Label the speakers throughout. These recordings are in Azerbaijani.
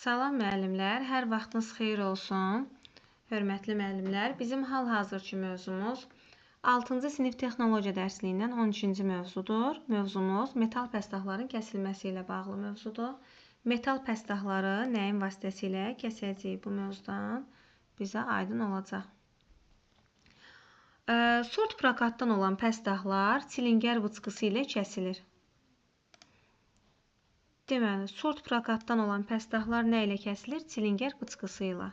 Speaker 1: Salam müəllimlər, hər vaxtınız xeyir olsun. Hörmətli müəllimlər, bizim hal-hazırki mövzumuz 6-cı sinif texnologiya dərsliyindən 13-cü mövzudur. Mövzumuz metal pəstahların kəsilməsi ilə bağlı mövzudur. Metal pəstahları nəyin vasitəsilə kəsəcəyik bu mövzudan bizə aydın olacaq. Sort prokatdan olan pəstahlar çilingər bıçqısı ilə kəsilir. Deməli, sort prokatdan olan pəstahlar nə ilə kəsilir? Çilingər bıçqısı ilə.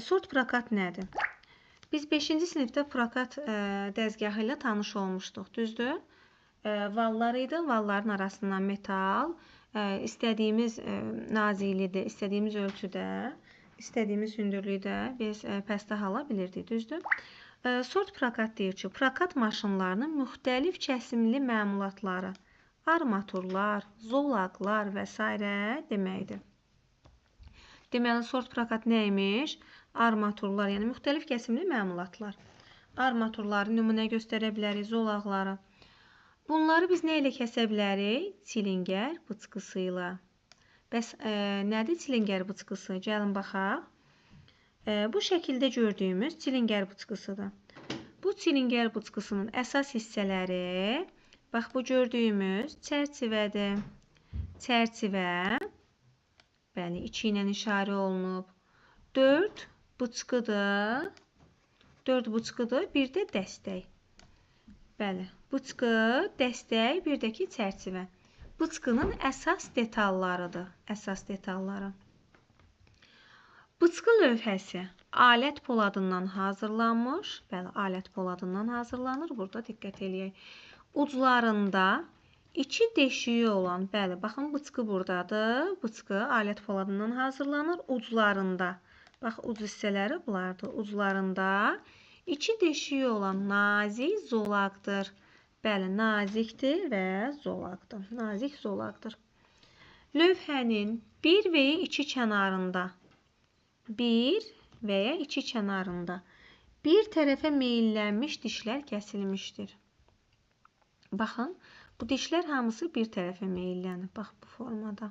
Speaker 1: Sort prokat nədir? Biz 5-ci sinifdə prokat dəzgahı ilə tanış olmuşduq, düzdür? Vallar idi, valların arasından metal, istədiyimiz naziklikdə, istədiyimiz ölçüdə, istədiyimiz hündürlükdə biz pəstah ala bilirdik, düzdür? Sort prokat deyir ki, prokat maşınlarının müxtəlif kəsimli məmulatları, armaturlar, zolaqlar və s. deməkdir. Deməli, sort prokat nəymiş? Armaturlar, yəni müxtəlif kəsimli məmulatlar. Armaturları nümunə göstərə bilərik, zolaqları. Bunları biz nə ilə kəsə bilərik? Çilingər bıçqısı ilə. Bəs nədir çilingər bıçqısı? Gəlin baxaq. Bu şəkildə gördüyümüz çilingər bıçqısıdır. Bu çilingər bıçqısının əsas hissələri, bax, bu gördüyümüz çərçivədir. Çərçivə, bəli, 2 ilə işarə olunub. 4 bıçqıdır. 4 bıçqıdır, bir də dəstək. Bəli, bıçqı, dəstək, bir də ki, çərçivə. Bıçqının əsas detallarıdır. Əsas detalları. Bıçqı lövhəsi alət poladından hazırlanmış. Bəli, alət poladından hazırlanır. Burada diqqət eləyək. Uclarında 2 deşiyi olan, bəli, baxın, bıçqı buradadır. Bıçqı alət poladından hazırlanır. Uclarında, bax, uc hissələri bunlardır. Uclarında 2 deşiyi olan nazik zolaqdır. Bəli, nazikdir və zolaqdır. Nazik zolaqdır. Lövhənin bir və ya iki kənarında, bir tərəfə meyllənmiş dişlər kəsilmişdir. Baxın, bu dişlər hamısı bir tərəfə meyllənir. Bax, bu formada.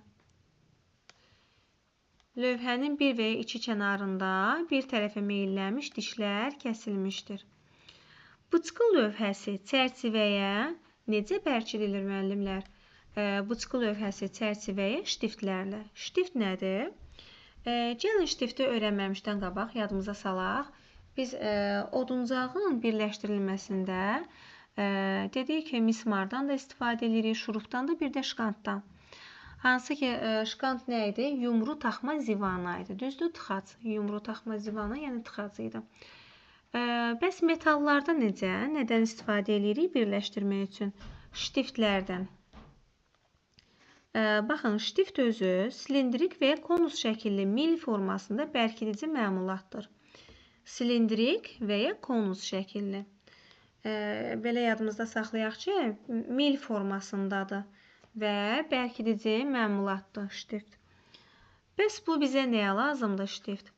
Speaker 1: Lövhənin bir və ya iki kənarında bir tərəfə meyllənmiş dişlər kəsilmişdir. Bıçqı lövhəsi çərçivəyə necə bərkidilir, müəllimlər? Bıçqı lövhəsi çərçivəyə ştiftlərlə. Ştift nədir? Gəlin ştifti öyrənməmişdən qabaq yadımıza salaq. Biz oduncağın birləşdirilməsində dedik ki, mismardan da istifadə edirik, şurupdan da, bir də şkantdan. Hansı ki, şkant nə idi? Yumru taxma zivana idi. Düzdür, tıxac. Yumru taxma zivana, yəni tıxac idi. Bəs metallarda necə? Nədən istifadə edirik birləşdirmək üçün? Ştiftlərdən. Baxın, ştift özü silindrik və ya konus şəkilli mil formasında bərkidici məmulatdır. Silindrik və ya konus şəkilli. Belə yadımızda saxlayaq ki, mil formasındadır və bərkidici məmulatdır ştift. Bəs bu bizə nəyə lazımdır ştift?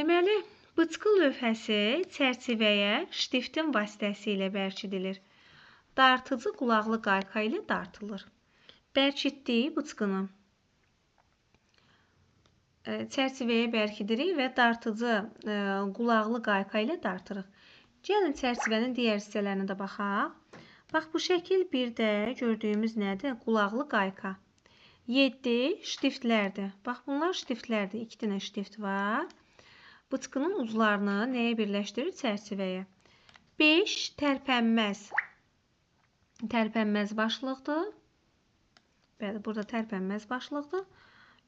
Speaker 1: Deməli, bıçqı lövhəsi çərçivəyə ştiftin vasitəsilə bərkidilir. Dartıcı qulaqlı qayqa ilə dartılır. Bərkitdiyi bıçqını çərçivəyə bərkidirik və dartıcı qulaqlı qayqa ilə dartırıq. Gəlin çərçivənin digər hissələrinə də baxaq. Bax, bu şəkil bir də gördüyümüz nədir? Qulaqlı qayqa. 7 ştiftlərdir. Bax, bunlar ştiftlərdir. 2 dənə ştift var. Bıçqının uclarını nəyə birləşdirir? Çərçivəyə. 5 tərpənməz başlıqdır. Bəli, burada tərpənməz başlıqdır.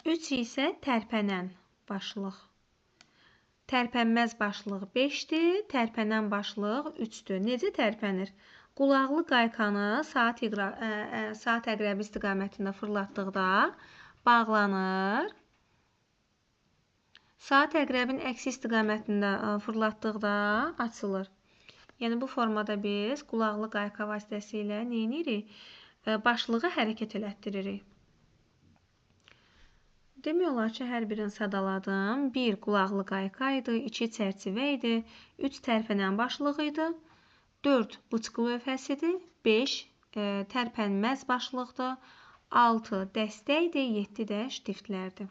Speaker 1: 3 isə tərpənən başlıq. Tərpənməz başlıq 5-dir, tərpənən başlıq 3-dür. Necə tərpənir? Qulaqlı qayqanı saat əqrəbi istiqamətində fırlatdıqda bağlanır. Saat əqrəbin əksi istiqamətində fırlatdıqda açılır. Yəni, bu formada biz qulaqlı qayqa vasitəsilə nə edirik? Başlığı hərəkət elətdiririk. Demək olar ki, hər birini sadaladım. 1 qulaqlı qayqa idi, 2 çərçivə idi, 3 tərpənən başlığı idi, 4 bıçqı lövhəsidir, 5 tərpənməz başlıqdır, 6 dəstəkdir, 7 də ştiftlərdir.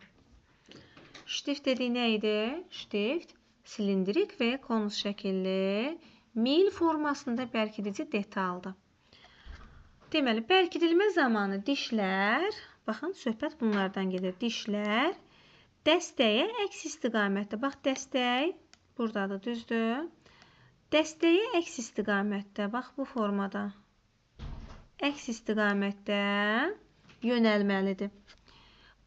Speaker 1: Ştift dediyi nə idi? Ştift silindrik və konus şəkilli mil formasında bərkidici detaldır. Deməli, bərkidilmə zamanı dişlər, baxın, söhbət bunlardan gedir. Dişlər dəstəyə əks istiqamətdə, bax, dəstək buradadır, düzdür? Dəstəyə əks istiqamətdə, bax, bu formada əks istiqamətdə yönəlməlidir.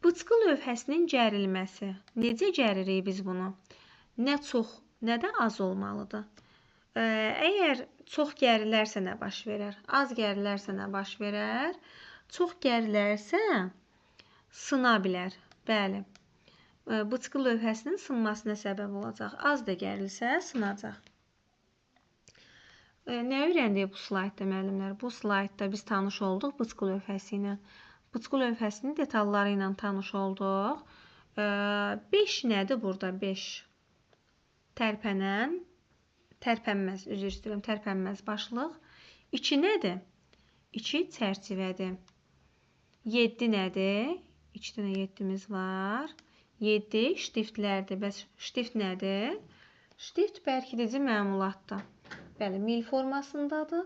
Speaker 1: Bıçqı lövhəsinin gərilməsi. Necə gəririk biz bunu? Nə çox, nə də az olmalıdır. Əgər çox gərilərsə nə baş verər? Az gərilərsə nə baş verər? Çox gərilərsə sına bilər. Bəli. Bıçqı lövhəsinin sınmasına səbəb olacaq. Az da gərilsə sınacaq. Nə öyrəndik bu slaydda müəllimlər? Bu slaydda biz tanış olduq bıçqı lövhəsi ilə. Bıçqı lövhəsinin detalları ilə tanış olduq. 5 nədir burada? 5. Tərpənməz, üzr istəyirəm, tərpənməz başlıq. 2 nədir? 2 çərçivədir. 7 nədir? 2 dənə 7'miz var. 7 ştiftlərdir. Bəs ştift nədir? Ştift bərkidici məmulatdır. Bəli, mil formasındadır.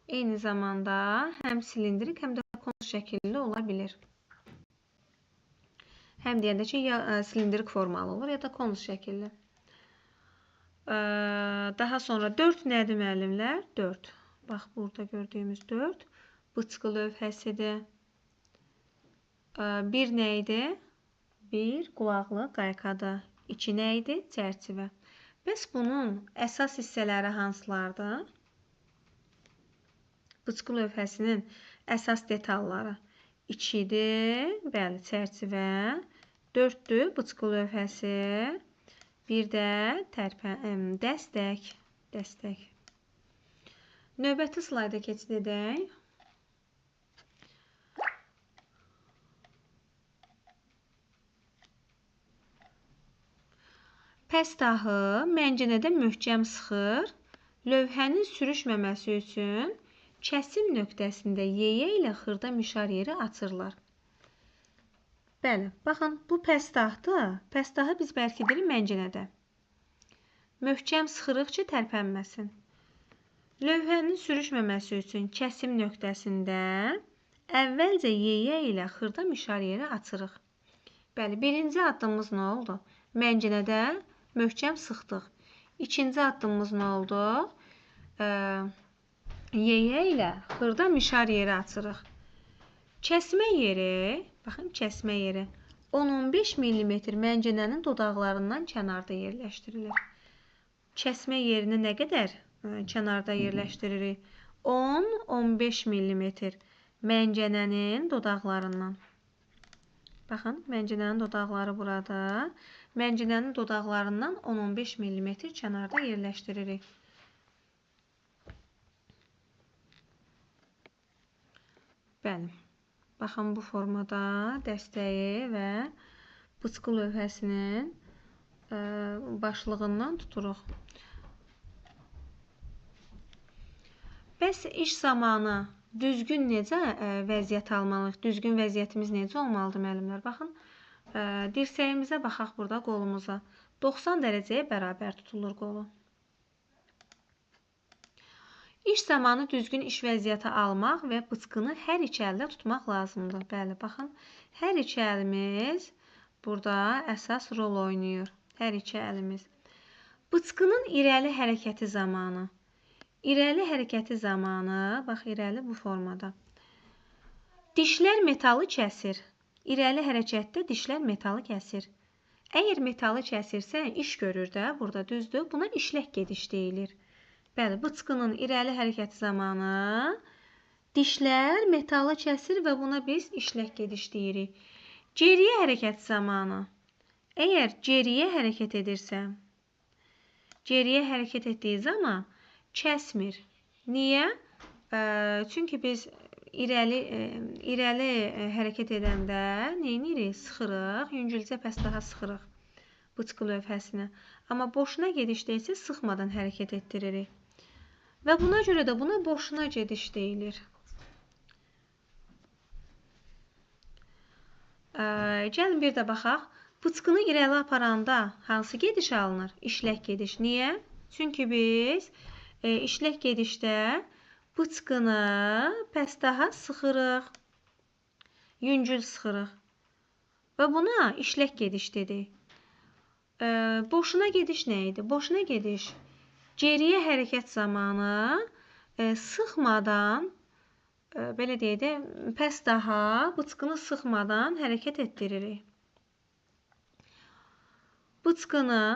Speaker 1: Eyni zamanda həm silindrik, həm də konus şəkilli ola bilir. Həm deyəndə ki, ya silindrik formalı olur, ya da konus şəkilli. Daha sonra 4 nədir müəllimlər? 4. Bax, burada gördüyümüz 4 bıçqı lövhəsidir. 1 nə idi? 1 qulaqlı qayqadır. 2 nə idi? Çərçivə. Bəs bunun əsas hissələri hansılardır? Bıçqı lövhəsinin əsas detalları 2-dir. Bəli, çərçivə. 4-dür bıçqı lövhəsi. Bir də dəstək. Növbəti slayda keçid edək. Pəstahı məncənədə möhkəm sıxır. Lövhənin sürüşməməsi üçün kəsim nöqtəsində yeyə ilə xırda mişar yeri açırlar. Bəli, baxın, bu pəstahdır. Pəstahı biz bərkidirik məncənədə. Möhkəm sıxırıq ki, tərpənməsin. Lövhənin sürüşməməsi üçün kəsim nöqtəsində əvvəlcə yeyə ilə xırda mişar yeri açırıq. Bəli, birinci addımımız nə oldu? Məncənədə möhkəm sıxdıq. İkinci addımımız nə oldu? Yeyə ilə xırda mişar yeri açırıq. Kəsmə yeri, baxın, kəsmə yeri 10-15 mm məncənənin dodaqlarından kənarda yerləşdirilir. Kəsmə yerini nə qədər kənarda yerləşdiririk? 10-15 mm məncənənin dodaqlarından. Baxın, məncənənin dodaqları burada. Məncənənin dodaqlarından 10-15 mm kənarda yerləşdiririk. Bəli. Baxın, bu formada dəstəyi və bıçqı lövhəsinin başlığından tuturuq. Bəs iş zamanı düzgün necə vəziyyət almalıyıq? Düzgün vəziyyətimiz necə olmalıdır müəllimlər? Baxın, dirsəyimizə baxaq burada qolumuza. 90 dərəcəyə bərabər tutulur qolu. İş zamanı düzgün iş vəziyyəti almaq və bıçqını hər iki əldə tutmaq lazımdır. Bəli, baxın, hər iki əlimiz burada əsas rol oynayır. Hər iki əlimiz. Bıçqının irəli hərəkəti zamanı. İrəli hərəkəti zamanı, bax, irəli bu formada. Dişlər metalı kəsir. İrəli hərəkətdə dişlər metalı kəsir. Əgər metalı kəsirsə, iş görür də, burada düzdür. Buna işlək gediş deyilir. Bəli, bıçqının irəli hərəkəti zamanı dişlər metalı kəsir və buna biz işlək gediş deyirik. Geriyə hərəkət zamanı, əgər geriyə hərəkət edirsə, geriyə hərəkət etdiyi zaman kəsmir. Niyə? Çünki biz irəli hərəkət edəndə neyinirik? Sıxırıq, yüngülcə pəstaha sıxırıq bıçqı lövhəsini. Amma boşuna gedişdə isə sıxmadan hərəkət etdiririk. Və buna görə də buna boşuna gediş deyilir. Gəlin bir də baxaq. Bıçqını irəli aparanda hansı gediş alınır? İşlək gediş. Niyə? Çünki biz işlək gedişdə bıçqını pəstaha sıxırıq. Yüngül sıxırıq. Və buna işlək gediş dedik. Boşuna gediş nə idi? Boşuna gediş geriyə hərəkət zamanı sıxmadan, belə deyək də, pəstaha bıçqını sıxmadan hərəkət etdiririk. Bıçqını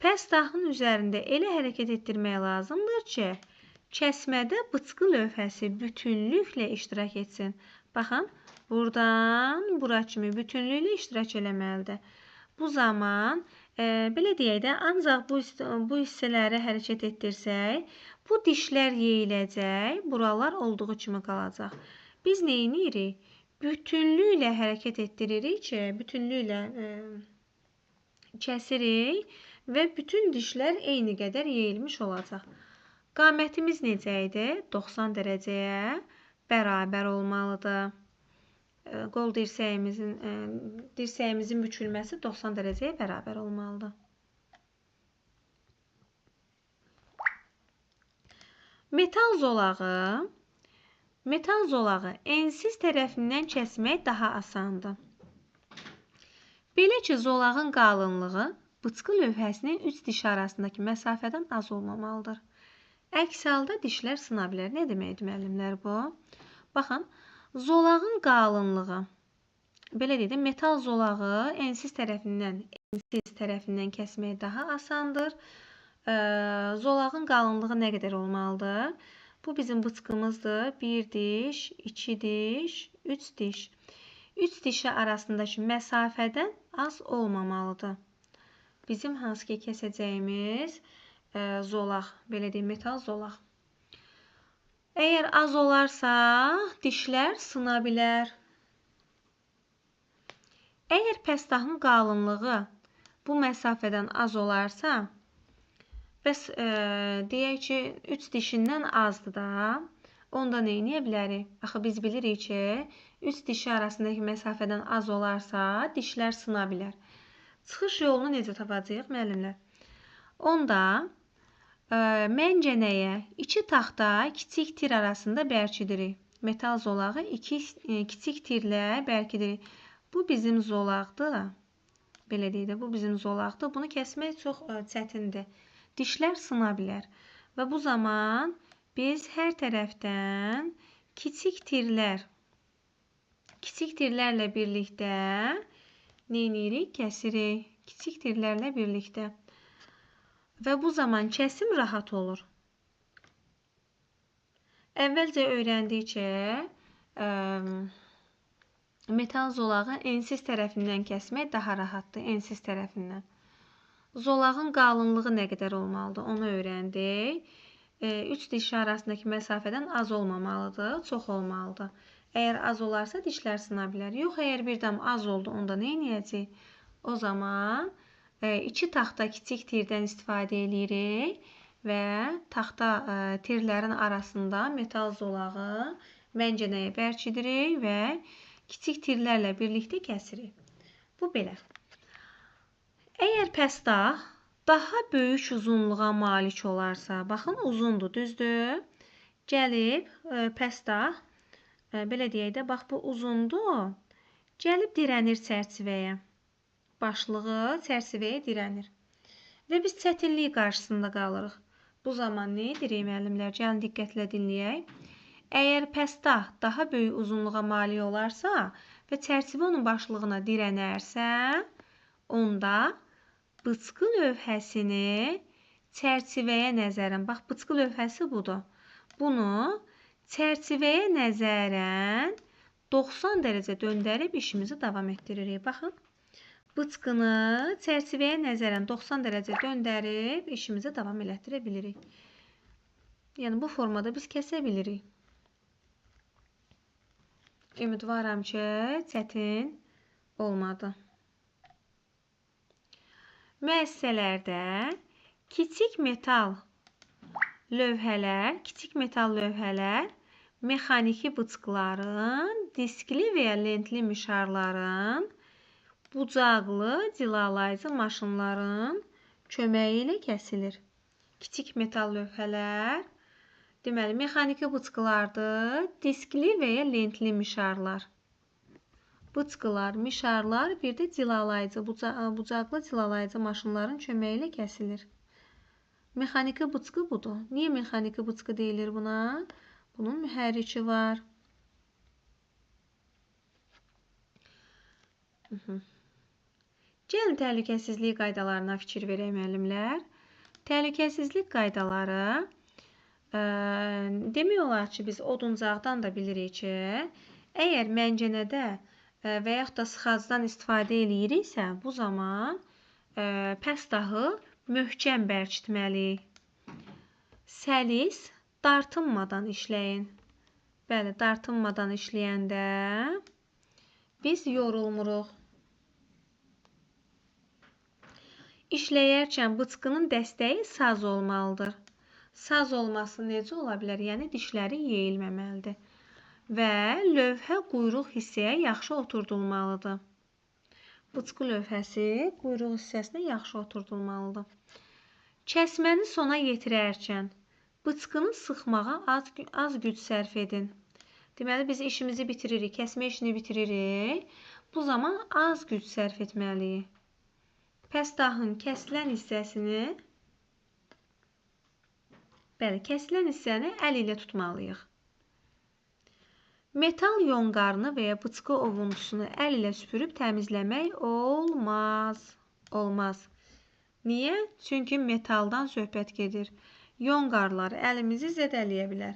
Speaker 1: pəstahın üzərində elə hərəkət etdirmək lazımdır ki, kəsmədə bıçqı lövhəsi bütünlüklə iştirak etsin. Baxın, buradan bura kimi bütünlüklə iştirak eləməlidir. Bu zaman, belə deyək də, ancaq bu hissələri hərəkət etdirsək, bu dişlər yeyiləcək, buralar olduğu kimi qalacaq. Biz nə edirik? Bütünlüklə hərəkət etdiririk ki, bütünlüklə kəsirik və bütün dişlər eyni qədər yeyilmiş olacaq. Qamətimiz necə idi? 90 dərəcəyə bərabər olmalıdır. Qol dirsəyimizin bükülməsi 90 dərəcəyə bərabər olmalıdır. Metal zolağı ensiz tərəfindən kəsmək daha asandır. Belə ki, zolağın qalınlığı bıçqı lövhəsinin 3 diş arasındakı məsafədən az olmamalıdır. Əks halda dişlər sına bilər. Nə deməkdir, müəllimlər bu? Baxın, zolağın qalınlığı, belə deyək də, metal zolağı ensiz tərəfindən kəsmək daha asandır. Zolağın qalınlığı nə qədər olmalıdır? Bu bizim bıçqımızdır. 1 diş, 2 diş, 3 diş. 3 dişi arasındakı məsafədən az olmamalıdır. Bizim hansı ki kəsəcəyimiz zolaq, belə deyək, metal zolaq. Əgər az olarsa, dişlər sına bilər. Əgər pəstahın qalınlığı bu məsafədən az olarsa, bəs deyək ki, 3 dişindən azdır da, onda nə edə bilərik? Axı biz bilirik ki, 3 dişi arasındakı məsafədən az olarsa, dişlər sına bilər. Çıxış yolunu necə tapacağıq, müəllimlər? Onda məncənəyə 2 taxta kiçik tir arasında bərkidirik. Metal zolağı 2 kiçik tirlə bərkidirik. Bu bizim zolaqdır. Belə deyək də, bu bizim zolaqdır. Bunu kəsmək çox çətindir. Dişlər sına bilər. Və bu zaman biz hər tərəfdən kiçik tirlərlə birlikdə nə edirik? Kəsirik. Kiçik tirlərlə birlikdə. Və bu zaman kəsim rahat olur. Əvvəlcə öyrəndik ki, metal zolağı ensiz tərəfindən kəsmək daha rahatdır, ensiz tərəfindən. Zolağın qalınlığı nə qədər olmalıdır, onu öyrəndik. 3 dişi arasındakı məsafədən az olmamalıdır, çox olmalıdır. Əgər az olarsa dişlər sına bilər. Yox, əgər birdən az oldu, onda nə edəcəyik? O zaman 2 taxta kiçik tirdən istifadə edirik və taxta tirlərin arasında metal zolağı məncənəyə bərkidirik və kiçik tirlərlə birlikdə kəsirik. Bu belə. Əgər pəstah daha böyük uzunluğa malik olarsa, baxın, uzundur, düzdür? Gəlib pəstah, belə deyək də, bax, bu uzundur, gəlib dirənir çərçivəyə. Başlığı çərçivəyə dirənir. Və biz çətinlik qarşısında qalırıq. Bu zaman nə edirik, müəllimlər? Gəlin diqqətlə dinləyək. Əgər pəstah daha böyük uzunluğa malik olarsa və çərçivə onun başlığına dirənərsə, onda bıçqı lövhəsini çərçivəyə nəzərən, bax, bıçqı lövhəsi budur. Bunu çərçivəyə nəzərən 90 dərəcə döndərib işimizi davam etdiririk. Baxın. Bıçqını çərçivəyə nəzərən 90 dərəcə döndərib işimizi davam elətdirə bilirik. Yəni, bu formada biz kəsə bilirik. Ümidvaram ki, çətin olmadı. Müəssisələrdə kiçik metal lövhələr mexaniki bıçqların, diskli və ya lentli mişarların, bucaqlı cilalayıcı maşınların köməyi ilə kəsilir. Kiçik metal lövhələr, deməli, mexaniki bıçqılardır, diskli və ya lentli mişarlar. Bıçqılar, mişarlar, bir də cilalayıcı, bucaqlı cilalayıcı maşınların köməyi ilə kəsilir. Mexaniki bıçqı budur. Niyə mexaniki bıçqı deyilir buna? Bunun mühərriki var. Gəlin təhlükəsizlik qaydalarına fikir verək müəllimlər. Təhlükəsizlik qaydaları demək olar ki, biz oduncaqdan da bilirik ki, əgər məncənədə və yaxud da sıxacdan istifadə eləyiriksə, bu zaman pəstahı möhkəm bərkitməliyik. Səlis, dartınmadan işləyin. Bəli, dartınmadan işləyəndə biz yorulmuruq. İşləyərkən bıçqının dəstəyi saz olmalıdır. Saz olması necə ola bilər? Yəni, dişləri yeyilməməlidir. Və lövhə quyruq hissəyə yaxşı oturdulmalıdır. Bıçqı lövhəsi quyruq hissəsinə yaxşı oturdulmalıdır. Kəsməni sona yetirərkən bıçqını sıxmağa az güc sərf edin. Deməli, biz işimizi bitiririk, kəsmə işini bitiririk. Bu zaman az güc sərf etməliyik. Pəstahın kəsilən hissəsini, kəsilən hissəni əl ilə tutmalıyıq. Metal yonqarını və ya bıçqı ovuntusunu əl ilə süpürüb təmizləmək olmaz. Olmaz. Niyə? Çünki metaldan söhbət gedir. Yonqarlar əlimizi zədələyə bilər.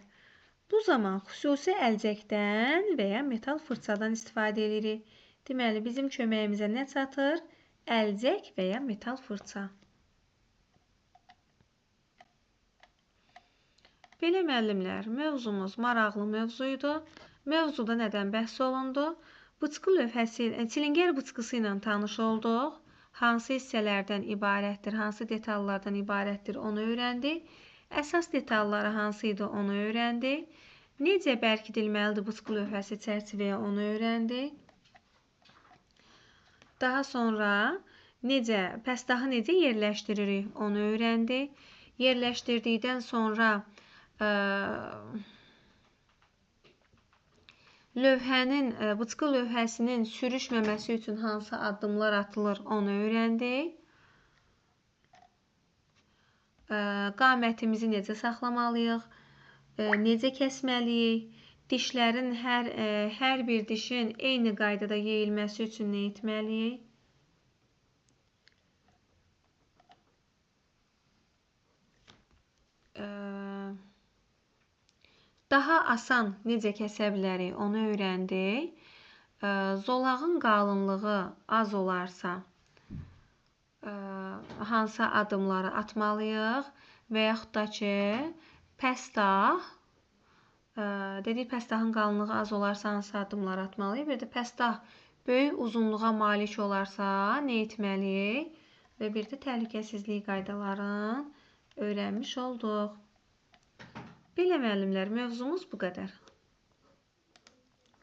Speaker 1: Bu zaman xüsusi əlcəkdən və ya metal fırçadan istifadə edirik. Deməli, bizim köməyimizə nə çatır? Əlcək və ya metal fırça. Belə müəllimlər, mövzumuz maraqlı mövzuydu. Mövzuda nədən bəhs olundu? Bıçqı lövhəsi, çilingər bıçqısı ilə tanış olduq. Hansı hissələrdən ibarətdir, hansı detallardan ibarətdir, onu öyrəndik. Əsas detalları hansı idi, onu öyrəndik. Necə bərkidilməlidir bıçqı lövhəsi çərçivəyə, onu öyrəndik. Daha sonra pəstahı necə yerləşdiririk, onu öyrəndik. Yerləşdirdikdən sonra bıçqı lövhəsinin sürüşməməsi üçün hansı addımlar atılır, onu öyrəndik. Qamətimizi necə saxlamalıyıq, necə kəsməliyik, dişlərin hər bir dişin eyni qaydada yeyilməsi üçün nə etməliyik? Daha asan necə kəsə bilərik, onu öyrəndik. Zolağın qalınlığı az olarsa, hansı addımları atmalıyıq və yaxud da ki, pəstahın qalınlığı az olarsa hansı addımları atmalıyıq. Bir də pəstah böyük uzunluğa malik olarsa nə etməliyik? Və bir də təhlükəsizlik qaydalarını öyrənmiş olduq. Belə müəllimlər, mövzumuz bu qədər.